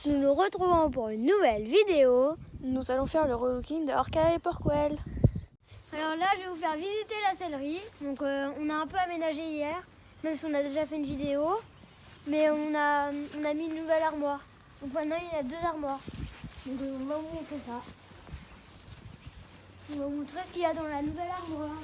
Nous nous retrouvons pour une nouvelle vidéo. Nous allons faire le relooking de Orca et Porquel. Alors là, je vais vous faire visiter la sellerie. Donc on a un peu aménagé hier, même si on a déjà fait une vidéo. Mais on a mis une nouvelle armoire. Donc maintenant, il y a 2 armoires. Donc on va vous montrer ça. On va vous montrer ce qu'il y a dans la nouvelle armoire.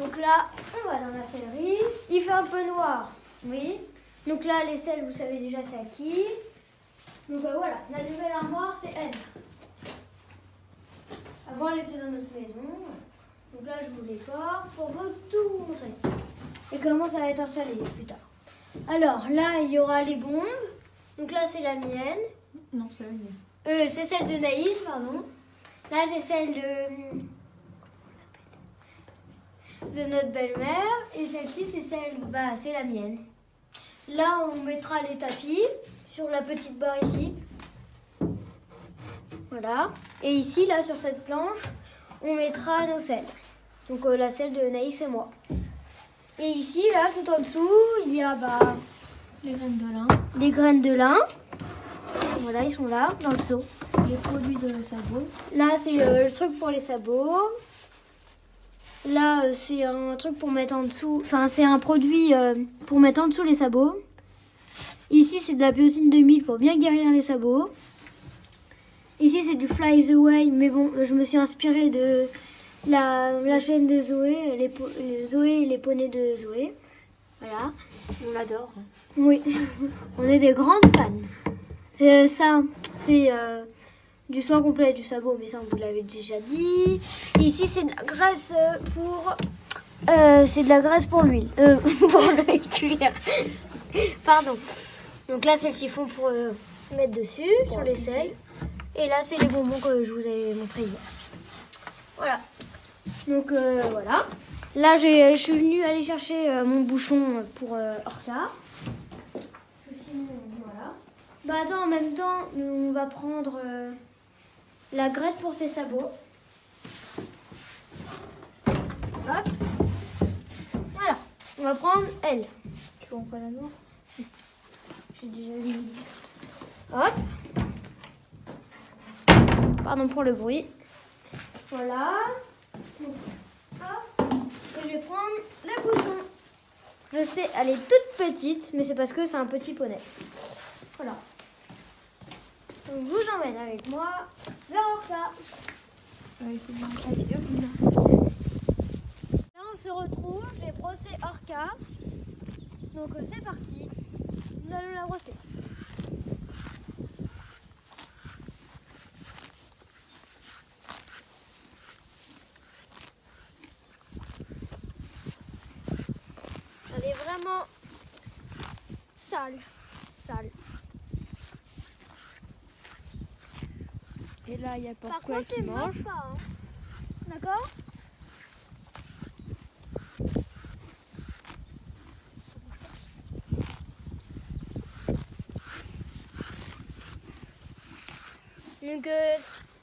Donc là, on va dans la sellerie. Il fait un peu noir, oui. Donc là, les selles, vous savez déjà c'est à qui. Donc voilà, la nouvelle armoire, c'est elle. Avant, elle était dans notre maison. Donc là, je vous l'écorne pour vous tout vous montrer. Et comment ça va être installé plus tard. Alors là, il y aura les bombes. Donc là, c'est la mienne. Non, c'est la mienne. C'est celle de Naïs, pardon. Là, c'est celle de notre belle-mère. Et celle-ci, c'est la mienne. Là, on mettra les tapis sur la petite barre ici. Voilà. Et ici, là, sur cette planche, on mettra nos selles. Donc la selle de Naïs et moi. Et ici, là, tout en dessous, il y a Les graines de lin. des graines de lin. Voilà, ils sont là, dans le seau. Les produits de sabot. Là, c'est le truc pour les sabots. Là, c'est un truc pour mettre en dessous. Enfin, c'est un produit pour mettre en dessous les sabots. Ici, c'est de la biotine de mille pour bien guérir les sabots. Ici, c'est du Fly the Way. Mais bon, je me suis inspirée de la chaîne de Zoé. Zoé et les poneys de Zoé. Voilà. On l'adore. Oui, on est des grandes fans. Ça, c'est du soin complet du sabot, mais ça, on vous l'avait déjà dit. Et ici, c'est de la graisse pour l'huile. Pour le cuir. Pardon. Donc là, c'est le chiffon pour mettre dessus, sur les selles. Et là, c'est les bonbons que je vous avais montré hier. Voilà. Donc, voilà. Là, je suis venue aller chercher mon bouchon pour Orca. Sinon, voilà. Attends, en même temps, on va prendre la graisse pour ses sabots. Hop. Voilà. On va prendre elle. Tu vois pas la noire? J'ai déjà mis. Hop. Pardon pour le bruit. Voilà. Donc, hop. Et je vais prendre le bouchon. Je sais, elle est toute petite, mais c'est parce que c'est un petit poney. Voilà. Donc, je vous emmène avec moi vers Orca. Il faut bien la vidéo. Là, on se retrouve. J'ai brossé Orca. Donc, c'est parti. Nous allons la brosser. Elle est vraiment sale. Et là, il y a Par Porquel contre, qui tu ne mange. manges pas. Hein. D'accord? Donc,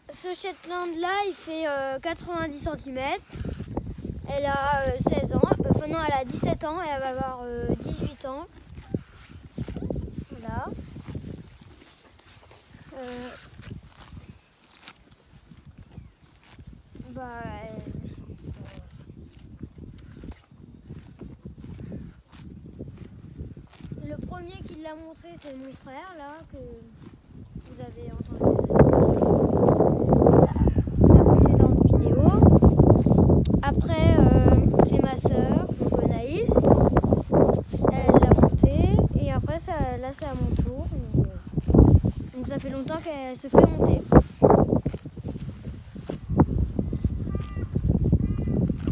ce Shetland là, il fait 90 cm. Elle a 16 ans. Enfin, non, elle a 17 ans et elle va avoir 18 ans. Voilà. Le premier qui l'a montré, c'est mon frère, là, que vous avez entendu la précédente vidéo. Après, c'est ma soeur, donc Anaïs. Elle l'a monté. Et après, là, c'est à mon tour. Donc ça fait longtemps qu'elle se fait monter.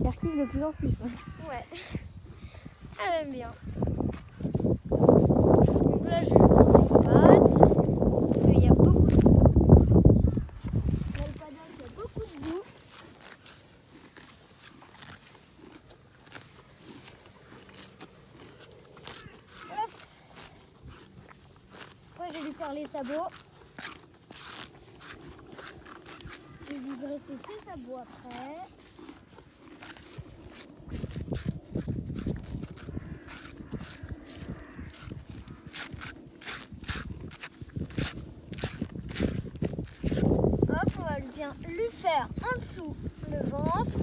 Elle recule de plus en plus. Ouais, elle aime bien. Donc là, je vais lui brosser les pattes. Parce qu'il y a beaucoup de boue. L'alpadal, il y a beaucoup de boue. Hop. Après, je vais lui faire les sabots. Je vais lui dresser ses sabots après. dessous le ventre.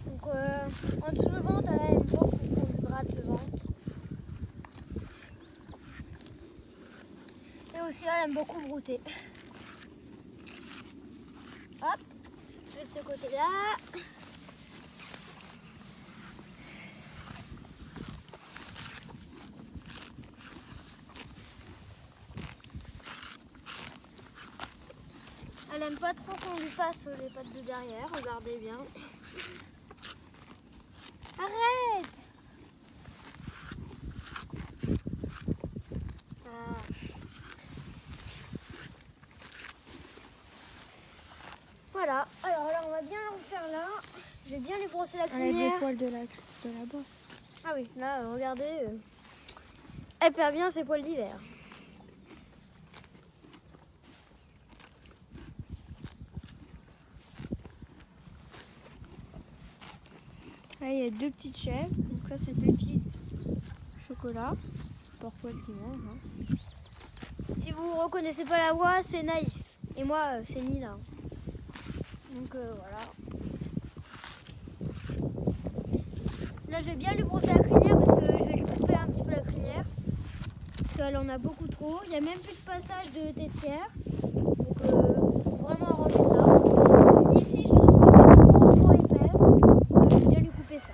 Donc en dessous le ventre, elle aime beaucoup qu'on lui gratte le ventre. Et aussi elle aime beaucoup brouter. Hop, je vais de ce côté-là. Elle aime pas trop qu'on lui fasse les pattes de derrière, regardez bien. Arrête! Ah. Voilà, alors là on va bien la refaire là. Je vais bien lui brosser la Elle a des crinière. poils de la bosse. Ah oui, là regardez, elle perd bien ses poils d'hiver. Là, il y a deux petites chèvres. Donc ça, c'est Pépite chocolat. Pourquoi d'hiver, hein. Si vous reconnaissez pas la voix, c'est Naïs. Et moi, c'est Nina. Donc voilà. Là, je vais bien lui brosser la crinière parce que je vais lui couper un petit peu la crinière. Parce qu'elle en a beaucoup trop. Il n'y a même plus de passage de tétière. Donc, faut vraiment arranger ça. Ici, je trouve que c'est trop épais. Je vais bien lui couper ça.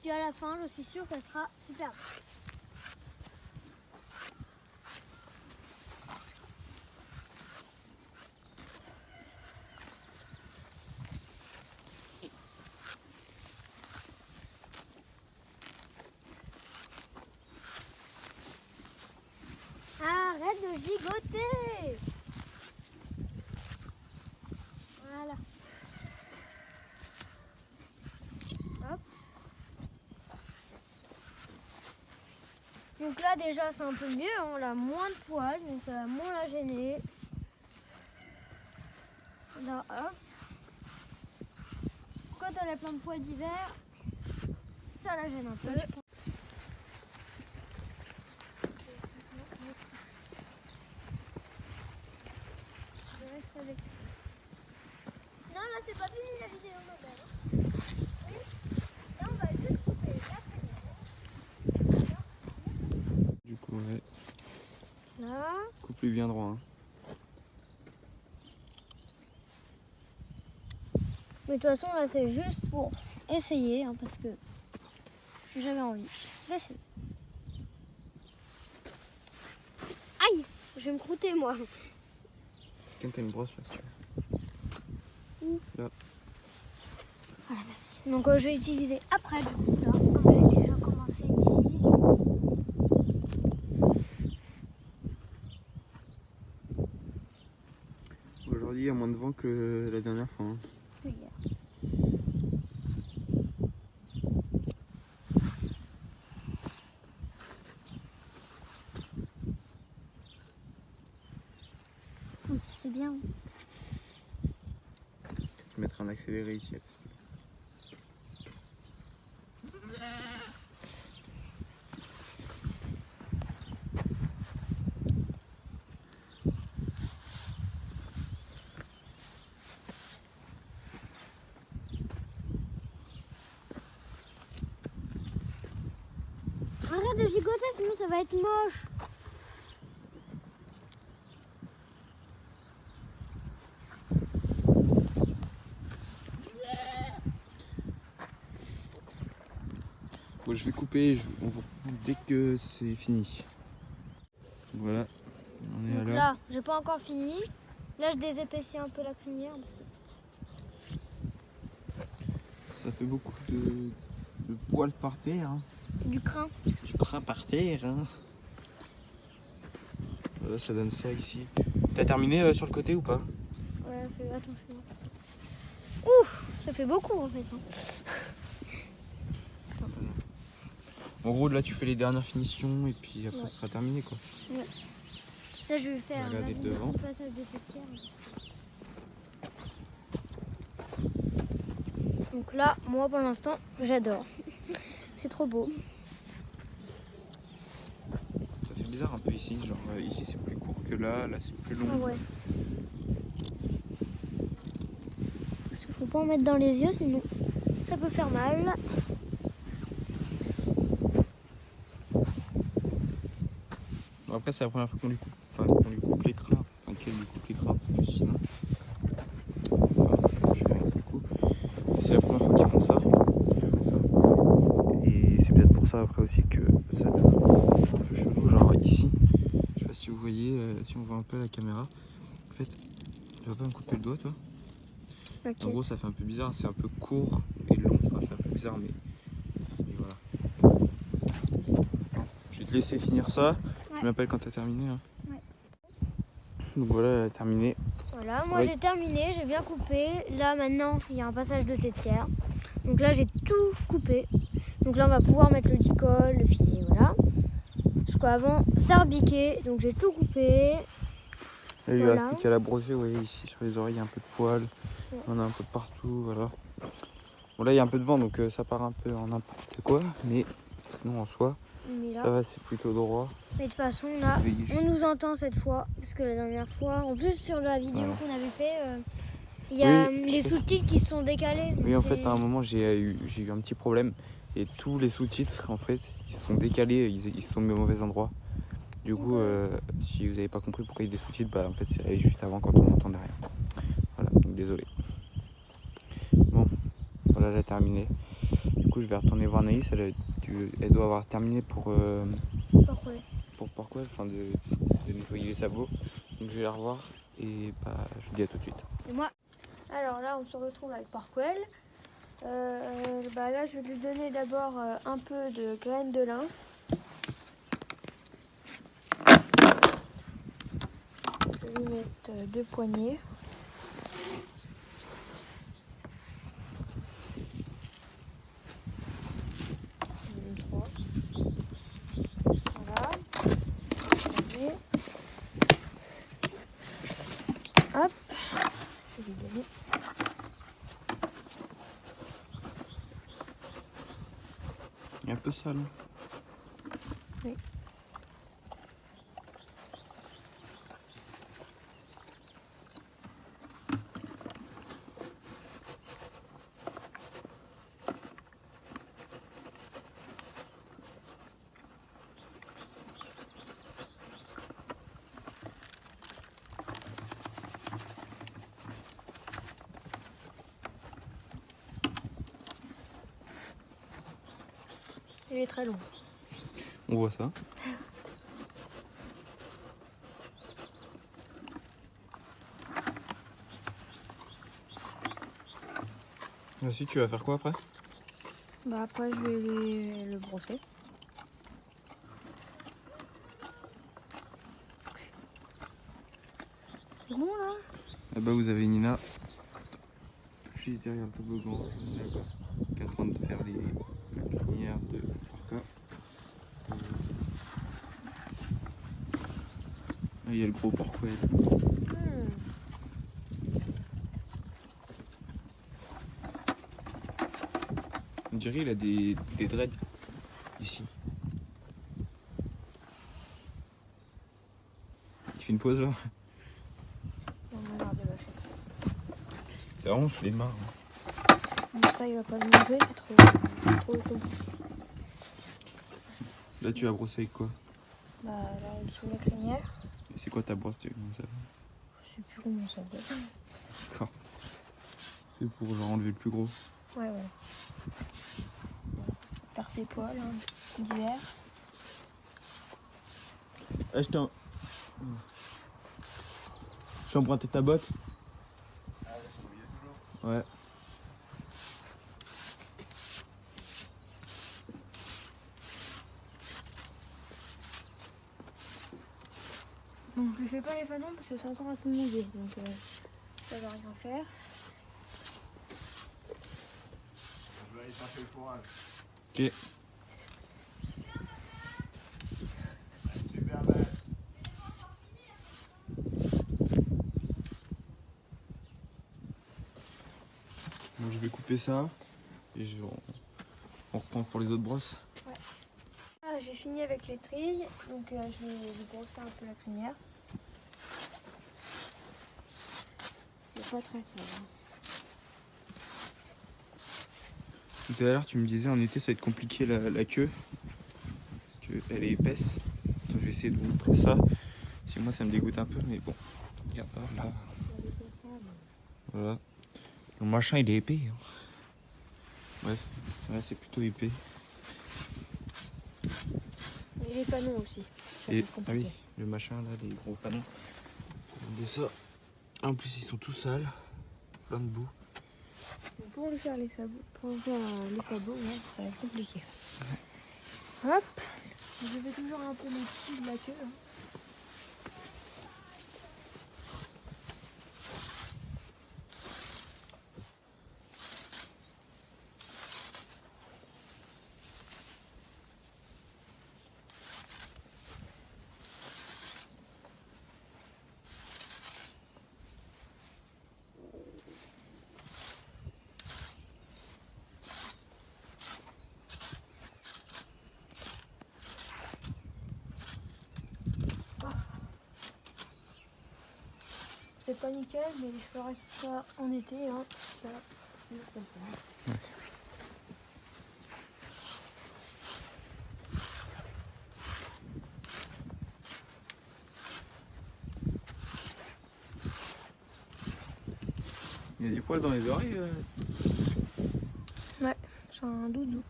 Puis à la fin, je suis sûre qu'elle sera super belle. Arrête de gigoter! Voilà. Hop. Donc là déjà c'est un peu mieux, hein, on a moins de poils, donc ça va moins la gêner. Là, hop. Quand elle a plein de poils d'hiver, ça la gêne un peu. Non, là c'est pas fini la vidéo, madame. Oui. Là on va juste couper la crinière. Du coup, ouais. Là. Coupe-lui bien droit. Hein. Mais de toute façon là c'est juste pour essayer, hein, parce que j'avais envie d'essayer. Aïe, je vais me croûter moi. Tiens, t'as une brosse là, si tu veux. Là. Voilà, merci. Donc je vais utiliser après du coup là, comme j'ai déjà commencé ici. Aujourd'hui, il y a moins de vent que la dernière fois. Hein. Oui, hier. Comme si c'est bien. Je vais mettre un accéléré ici. Parce que... Arrête de gigoter, sinon ça va être moche. Bon, je vais couper, on vous reprend dès que c'est fini. Voilà, on est Donc à là, j'ai pas encore fini. Là, je désépaissis un peu la crinière parce que... Ça fait beaucoup de poils par terre. Hein. c'est du crin. Du crin par terre. Hein. Voilà, ça donne ça ici. T'as terminé sur le côté ou pas? Ouais, fais attention. Ouf, ça fait beaucoup en fait. Hein. En gros, là, tu fais les dernières finitions et puis après, Ouais. ce sera terminé quoi. Là, je vais faire Regardez un devant. petit passage de tétière. Donc là, moi pour l'instant, j'adore. C'est trop beau. Ça fait bizarre un peu ici, genre ici c'est plus court que là c'est plus long. Ah ouais. Parce qu'il faut pas en mettre dans les yeux, sinon ça peut faire mal. Bon, après c'est la première fois qu'on lui coupe, qu'on lui coupe les crins, qu'elle lui coupe les crins, sinon. Je fais rien du coup. C'est la première fois qu'ils font ça. Et c'est peut-être pour ça après aussi que ça donne un peu chelou, genre ici. Je sais pas si vous voyez, si on voit un peu la caméra. En fait, tu vas pas me couper le doigt toi? Okay. En gros ça fait un peu bizarre, c'est un peu court et long, enfin c'est un peu bizarre mais voilà. Je vais te laisser finir ça, tu m'appelles quand t'as terminé. Hein. Ouais. Donc voilà, elle a terminé. Voilà, moi Ouais. j'ai terminé, j'ai bien coupé. Là maintenant, il y a un passage de tétière. Donc là j'ai tout coupé. Donc là on va pouvoir mettre le dicole, le filet, voilà. Parce qu'avant, ça rebiquait, donc j'ai tout coupé. Là, il Voilà. a plus qu'à la brosser, vous voyez ici sur les oreilles il y a un peu de poils, Ouais. on a un peu de partout, voilà. Bon là il y a un peu de vent donc ça part un peu en n'importe quoi, mais nous en soi, Mais là, ça va, c'est plutôt droit. mais de toute façon là, Vous voyez, on nous entend cette fois. Parce que la dernière fois, en plus sur la vidéo Voilà. qu'on avait fait, il y a Oui, les je sais. sous-titres qui se sont décalés. Oui, donc en fait, c'est- à un moment, j'ai eu un petit problème. Et tous les sous-titres, en fait, ils se sont décalés, ils se sont mis au mauvais endroit. Du coup, si vous n'avez pas compris pourquoi il y a des sous-titres, bah en fait, c'est juste avant quand on n'entendait rien. Voilà, donc désolé. Bon, voilà, j'ai terminé. Du coup, je vais retourner voir Naïs. Elle doit avoir terminé pour Porquel, enfin de nettoyer les sabots. Donc, je vais la revoir et bah, je vous dis à tout de suite. Et moi, Alors là, on se retrouve avec Porquel. Là, je vais lui donner d'abord un peu de graines de lin. Je vais lui mettre 2 poignées. Même 3. Voilà. Allez. Hop. Je vais lui donner. Il est un peu sale. Oui. Il est très long. On voit ça. Ensuite, tu vas faire quoi après? Après, je vais le brosser. C'est bon là? Là-bas, vous avez Nina. Juste derrière le toboggan, là-bas, qui est en train de faire la crinière de Parka. Là, il y a le gros Porquel. On dirait qu'il a des dreads ici. Tu fais une pause là? On a l'air de lâcher. C'est vraiment flemmard. Mais ça, il va pas le manger, c'est trop tôt. Là, tu vas brosser avec quoi? Là, sous la crinière. Et c'est quoi ta brosse? Tu comment ça va? Je sais plus comment ça va. D'accord. C'est pour genre enlever le plus gros. Ouais. Faire ses poils, d'hiver. Ah, je t'ai emprunté ta botte? Ouais. Bon, je lui fais pas les fanons parce que c'est encore un peu mouillé, donc ça va rien faire. Je vais aller chercher le fourrage. Ok. Super belle. Bon, je vais couper ça. Et on reprend pour les autres brosses. Ah, j'ai fini avec les trilles, donc je vais brosser un peu la crinière. C'est pas très sale. Tout à l'heure, tu me disais en été, ça va être compliqué la queue. Parce qu'elle est épaisse. Attends, je vais essayer de vous montrer ça. Chez moi, ça me dégoûte un peu, mais bon. Regarde là. Voilà. Le machin, il est épais. Hein. Bref, ouais, c'est plutôt épais. Et les panneaux aussi. Ça Et, peut être ah compliqué. oui, le machin là, les gros panneaux. Regardez ça. En plus, ils sont tout sales. Plein de boue. Pour lui faire les sabots, ouais, ça va être compliqué. Hop, je fais toujours un peu le dessus de la queue. Hein. C'est pas nickel, mais je ferai ça en été. Hein. Ça, c'est juste comme ça. Il y a des poils dans les oreilles. Ouais, c'est un doudou.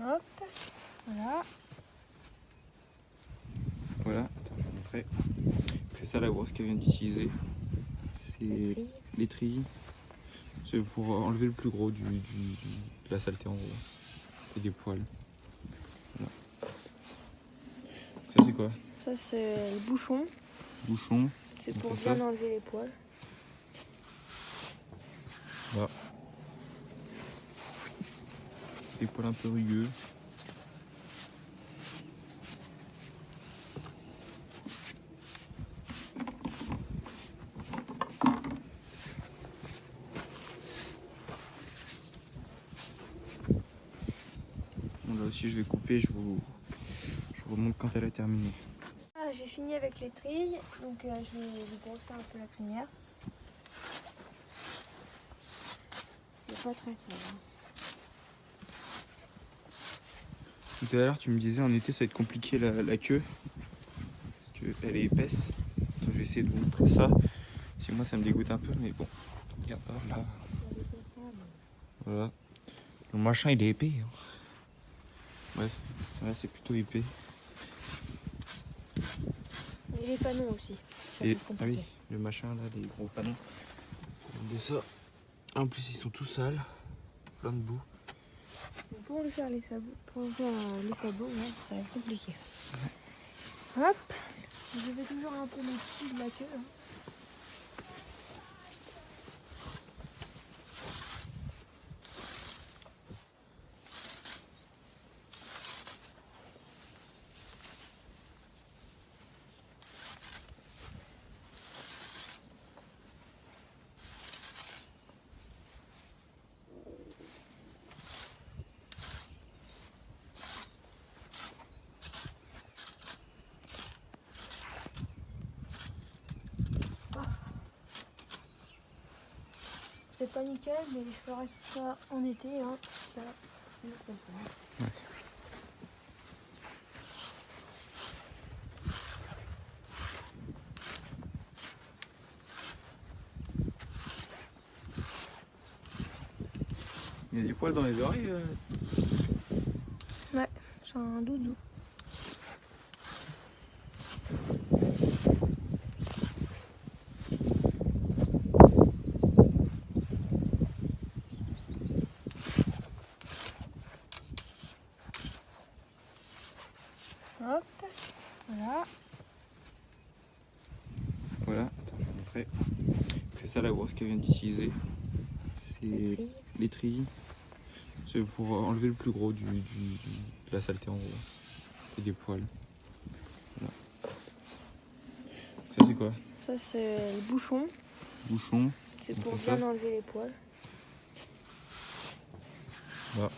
Hop, voilà. Voilà, attends, je vais vous montrer. C'est ça la brosse qu'elle vient d'utiliser. C'est les trilles. C'est pour enlever le plus gros de la saleté en gros. Et des poils. Voilà. Ça c'est quoi? Ça, c'est le bouchon. Bouchon. C'est On pour fait bien ça. enlever les poils. Voilà. Des poils un peu rugueux. Bon, là aussi je vais couper, je vous montre quand elle a terminé. Ah, j'ai fini avec les trilles, donc je vais brosser un peu la crinière. C'est pas très sale. Hein. Tout à l'heure tu me disais en été ça va être compliqué la queue. Parce qu'elle est épaisse. Attends, je vais essayer de vous montrer ça. Chez moi ça me dégoûte un peu, mais bon. Regarde là. Voilà. Le machin il est épais. Hein. Bref, ouais, c'est plutôt épais. Et les panneaux aussi. Ça Et, peut être ah compliqué. oui, le machin là, les gros panneaux. Regardez ça. En plus ils sont tout sales. Plein de boue. Pour lui faire les sabots, ouais, ça va être compliqué. Hop, je fais toujours un peu le dessus de la queue. Hein. C'est pas nickel, mais je ferai ça en été. Hein. Ça, c'est juste comme ça. Il y a des poils dans les oreilles. Ouais, c'est un doudou. Hop, voilà. Voilà, attends, je vais vous montrer. C'est ça la brosse qu'elle vient d'utiliser. C'est les trilles. C'est pour enlever le plus gros de la saleté en gros. Et des poils. Voilà. Ça c'est quoi? Ça c'est le bouchon. Bouchon. C'est On pour fait ça. bien enlever les poils. Là.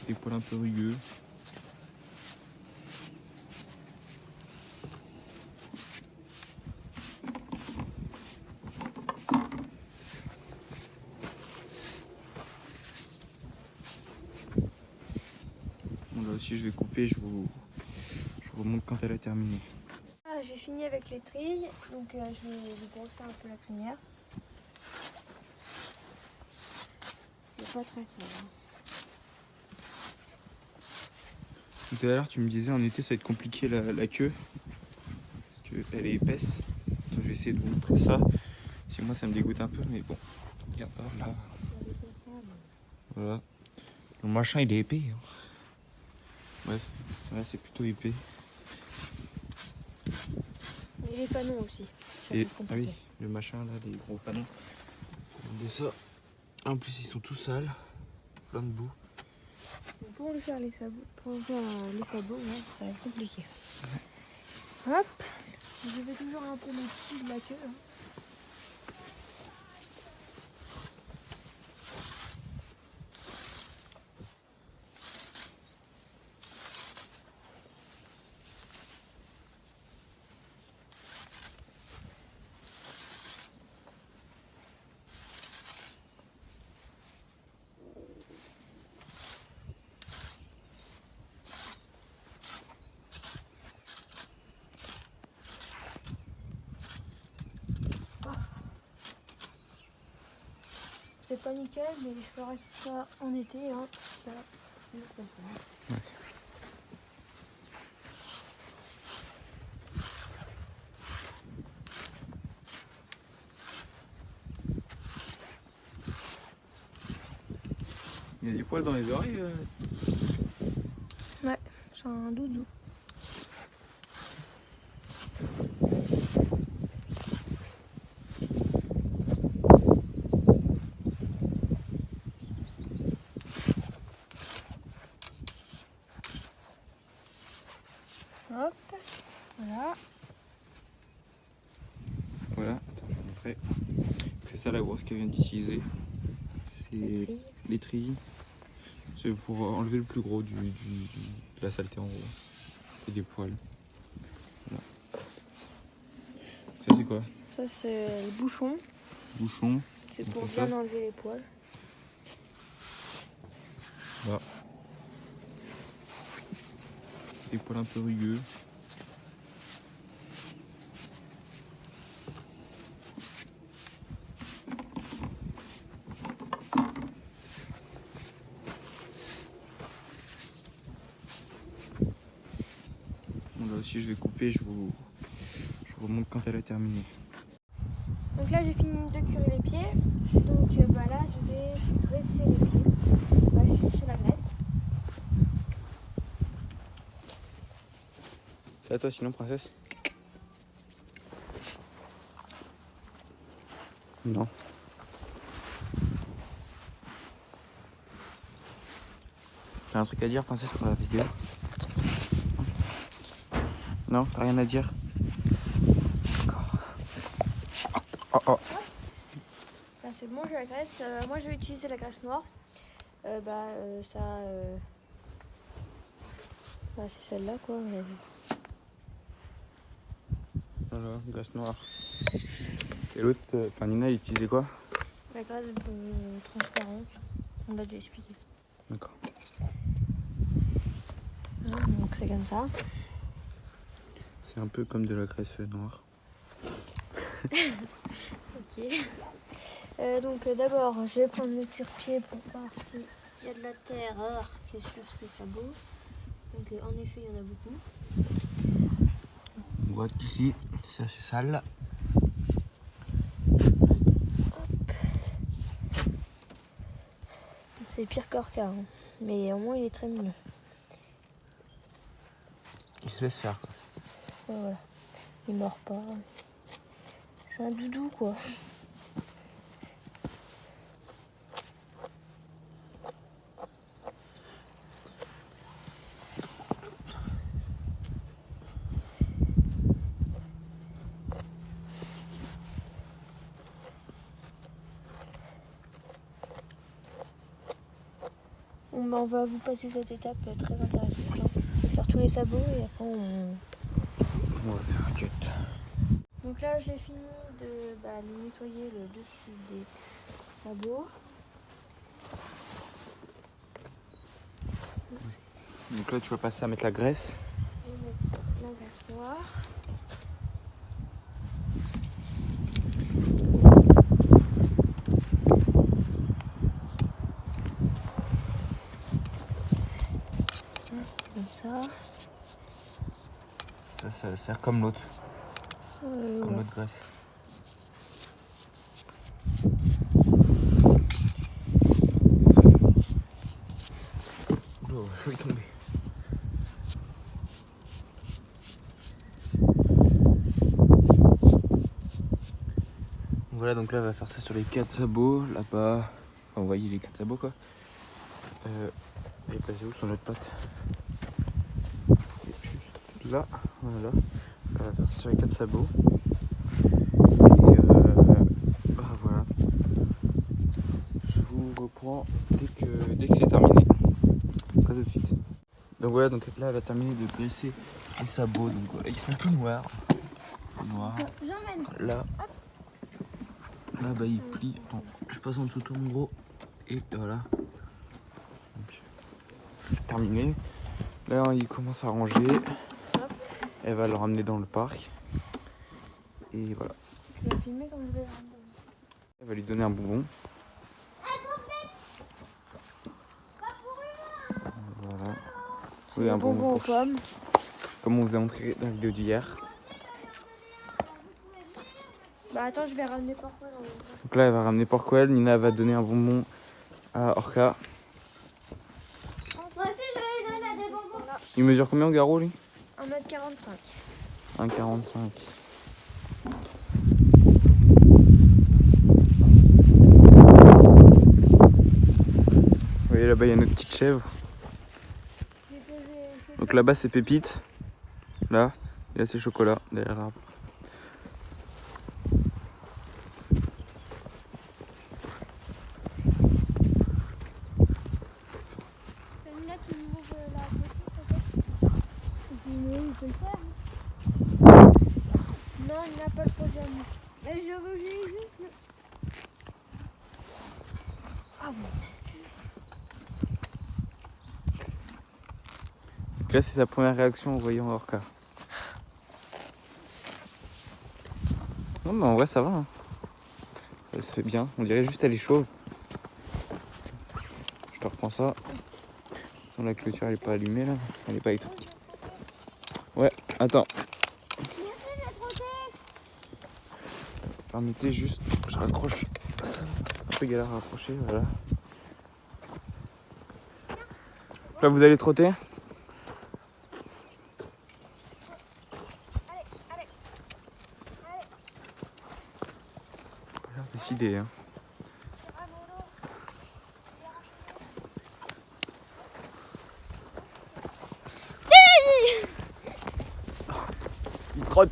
Des poils un peu rugueux. Bon, là aussi je vais couper, je vous montre quand elle a terminé. Ah, j'ai fini avec les trilles, donc je vais brosser un peu la crinière. C'est pas très sale. Hein. Tout à l'heure tu me disais en été ça va être compliqué la queue. Parce qu'elle est épaisse. Attends, je vais essayer de vous montrer ça. Chez moi ça me dégoûte un peu mais bon. Regarde, là. Voilà. Le machin il est épais. Hein. Bref, là c'est plutôt épais. Et les panneaux aussi. Ça va Et être ah compliqué. oui, le machin là, les gros panneaux. Regardez ça. En plus ils sont tout sales. Plein de boue. Donc, pour lui faire les sabots, ouais, ça va être compliqué. Hop. Je vais toujours un peu les petits de la queue. Hein. C'est pas nickel, mais je ferai ça en été. Hein. Ça, c'est juste comme ça. Ouais. Il y a des poils dans les oreilles. Ouais, c'est un doudou. Hop, voilà. Voilà, attends, je vais vous montrer. C'est ça la brosse qu'elle vient d'utiliser. C'est l'étrier. C'est pour enlever le plus gros de la saleté en gros. Et des poils. Voilà. Ça c'est quoi? Ça c'est le bouchon. Bouchon. C'est On pour fait bien ça. enlever les poils. Là. Des poils un peu rugueux. Bon, là aussi je vais couper, je vous montre quand elle a terminé. Donc là j'ai fini de curer les pieds. Donc bah là je vais dresser les pieds. Bah, je vais chercher la graisse. C'est à toi sinon princesse? Non. T'as un truc à dire princesse pour la vidéo? Non, t'as rien à dire? D'accord. Oh oh. Là c'est bon, j'ai la graisse. Moi je vais utiliser la graisse noire. Bah c'est celle-là quoi. Voilà, glace noire. Et l'autre, enfin Nina, elle utilisait quoi? La graisse transparente. On l'a déjà expliqué. D'accord. Voilà, donc c'est comme ça. C'est un peu comme de la graisse noire. Ok. Donc d'abord, je vais prendre le cuire-pied pour voir s'il y a de la terre qui est sur ces sabots. Donc en effet, il y en a beaucoup. On voit qu'ici, c'est assez sale. C'est pire qu'Orca, hein. Mais au moins il est très mignon. Il se laisse faire quoi. Ouais, voilà. Il mord pas. C'est un doudou quoi. on va vous passer cette étape très intéressante. Hein. On va faire tous les sabots et après on va faire un cut. Donc là j'ai fini de nettoyer le dessus des sabots. Donc là tu vas passer à mettre la graisse. Je vais mettre la graisse noire. Comme ça. Ça sert comme l'autre. Comme l'autre graisse. Oh, je vais tomber. Voilà, donc là on va faire ça sur les 4 sabots là-bas. Enfin, vous voyez les 4 sabots quoi. Elle est passée où sur notre patte? Et juste là, voilà. On va faire ça sur les 4 sabots. Et voilà. Je vous reprends dès que c'est terminé. Pas tout de suite. Donc voilà, donc là elle a terminé de graisser les sabots. Donc voilà, ils sont tout noirs. Là. Là bah il plie. Attends, je passe en dessous tout mon gros. Et voilà. Donc, terminé. Là il commence à ranger. Elle va le ramener dans le parc. Et voilà. Je vais filmer comme je vais le ramener. Elle va lui donner un bonbon. Voilà. C'est un bonbon aux pommes. Comme on vous a montré dans la vidéo d'hier. Bah attends, je vais ramener Porquel. Donc là elle va ramener Porquel. Nina va donner un bonbon à Orca. Moi aussi, je vais lui donner des bonbons. Il mesure combien au garrot lui? 1m45. 1,45. Vous voyez là-bas il y a notre petite chèvre. Donc là-bas c'est Pépite. Là, et là c'est Chocolat derrière l'arbre. Non, il n'a pas le projet. Mais je veux juste. Ah bon. Donc là c'est sa première réaction en voyant Orca. Non mais en vrai ça va. Hein. Ça se fait bien. On dirait juste elle est chauve. Je te reprends ça. La clôture elle est pas allumée là. Elle est pas électrique. Ouais, attends. Permettez juste, je raccroche. C'est un peu galère à raccrocher, voilà. Là vous allez trotter. Pas l'air décidé hein. Il trotte.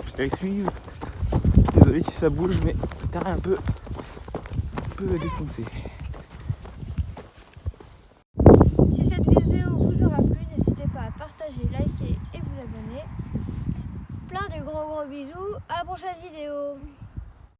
Je te suivre. Désolé si ça bouge, mais le terrain est un peu défoncé. Si cette vidéo vous aura plu, n'hésitez pas à partager, liker et vous abonner. Plein de gros bisous. À la prochaine vidéo.